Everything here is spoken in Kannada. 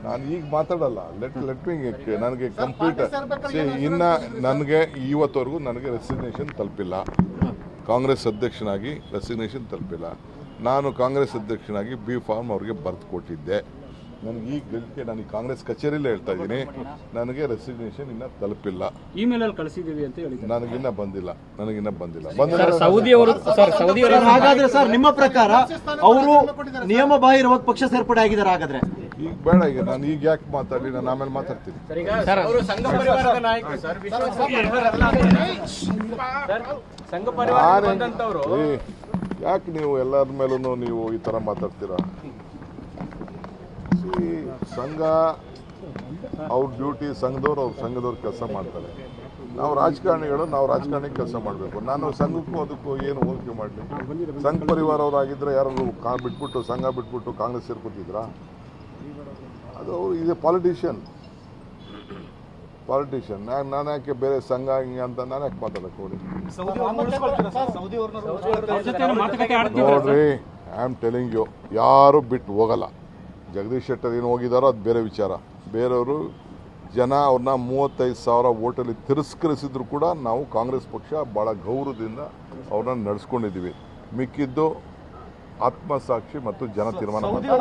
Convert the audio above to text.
ನಾನು ಈಗ ಮಾತಾಡಲ್ಲ. ಲೆಟ್ ಮೀ ನನಗೆ ಕಂಪ್ಲೀಟ್ ಇನ್ನು ನನಗೆ ಇವತ್ತವರೆಗೂ ನನಗೆ ರೆಸಿಗ್ನೇಷನ್ ತಲುಪಿಲ್ಲ. ಕಾಂಗ್ರೆಸ್ ಅಧ್ಯಕ್ಷನಾಗಿ ರೆಸಿಗ್ನೇಷನ್ ತಲುಪಿಲ್ಲ. ನಾನು ಕಾಂಗ್ರೆಸ್ ಅಧ್ಯಕ್ಷನಾಗಿ ಬಿ ಫಾರ್ಮ್ ಅವ್ರಿಗೆ ಬರೆದು ಕೊಟ್ಟಿದ್ದೆ. ನನಗೆ ಈಗ ಗಳಿಕೆ ನಾನು ಕಾಂಗ್ರೆಸ್ ಕಚೇರಿಯಲ್ಲೇ ಹೇಳ್ತಾ ಇದ್ದೀನಿ, ನನಗೆ ರೆಸಿಗ್ನೇಷನ್ ಇನ್ನೂ ತಲುಪಿಲ್ಲ. ಇಮೇಲ್ ಅಲ್ಲಿ ಕಳಿಸಿದ್ದೀವಿ ಅಂತ ಹೇಳಿ ನನಗಿನ್ನ ಬಂದಿಲ್ಲ. ಹಾಗಾದ್ರೆ ಸರ್ ನಿಮ್ಮ ಪ್ರಕಾರ ಅವರು ನಿಯಮ ಬಾಹಿರವಾಗಿ ಪಕ್ಷ ಸೇರ್ಪಡೆ ಆಗಿದ್ದಾರೆ ಹಾಗಾದ್ರೆ? ಈಗ ಬೇಡ, ಈಗ ನಾನು ಈಗ ಯಾಕೆ ಮಾತಾಡಲಿ, ನಾನು ಆಮೇಲೆ ಮಾತಾಡ್ತೀನಿ. ಯಾಕೆ ನೀವು ಎಲ್ಲರ ಮೇಲೂ ನೀವು ಈ ತರ ಮಾತಾಡ್ತೀರಾ? ಸಂಘ ಅವ್ರ ಡ್ಯೂಟಿ, ಸಂಘದವ್ರು ಅವ್ರ ಸಂಘದವ್ರು ಕೆಲಸ ಮಾಡ್ತಾರೆ. ನಾವು ರಾಜಕಾರಣಿಗಳು ನಾವು ರಾಜಕಾರಣಿಗೆ ಕೆಲಸ ಮಾಡಬೇಕು. ನಾನು ಸಂಘಕ್ಕೂ ಅದಕ್ಕೂ ಏನು ಹೋಲಿಕೆ ಮಾಡಲಿ? ಸಂಘ ಪರಿವಾರ ಅವರಾಗಿದ್ದರೆ ಯಾರು ಬಿಟ್ಬಿಟ್ಟು ಸಂಘ ಬಿಟ್ಬಿಟ್ಟು ಕಾಂಗ್ರೆಸ್ ಸೇರ್ಕೊತಿದ್ರಾ? ಅದು ಇದೆ ಪಾಲಿಟಿಷಿಯನ್. ನಾನು ಯಾಕೆ ಬೇರೆ ಸಂಘ ಹಿಂಗೆ ಅಂತ ನಾನು ಯಾಕೆ ಮಾತಾಡಕ್ಕೆ ಹೋಗಿ? ನೋಡ್ರಿ, ಐ ಆಮ್ ಟೆಲಿಂಗ್ ಯು, ಯಾರು ಬಿಟ್ಟು ಹೋಗಲ್ಲ. ಜಗದೀಶ್ ಶೆಟ್ಟರ್ ಏನು ಹೋಗಿದಾರೋ ಅದು ಬೇರೆ ವಿಚಾರ. ಬೇರೆಯವರು ಜನ ಅವ್ರನ್ನ 35,000 ವೋಟಲ್ಲಿ ತಿರಸ್ಕರಿಸಿದ್ರು ಕೂಡ ನಾವು ಕಾಂಗ್ರೆಸ್ ಪಕ್ಷ ಭಾಳ ಗೌರವದಿಂದ ಅವ್ರನ್ನ ನಡೆಸ್ಕೊಂಡಿದ್ದೀವಿ. ಮಿಕ್ಕಿದ್ದು ಆತ್ಮಸಾಕ್ಷಿ ಮತ್ತು ಜನ ತೀರ್ಮಾನ ಮಾಡ್ತಾರೆ.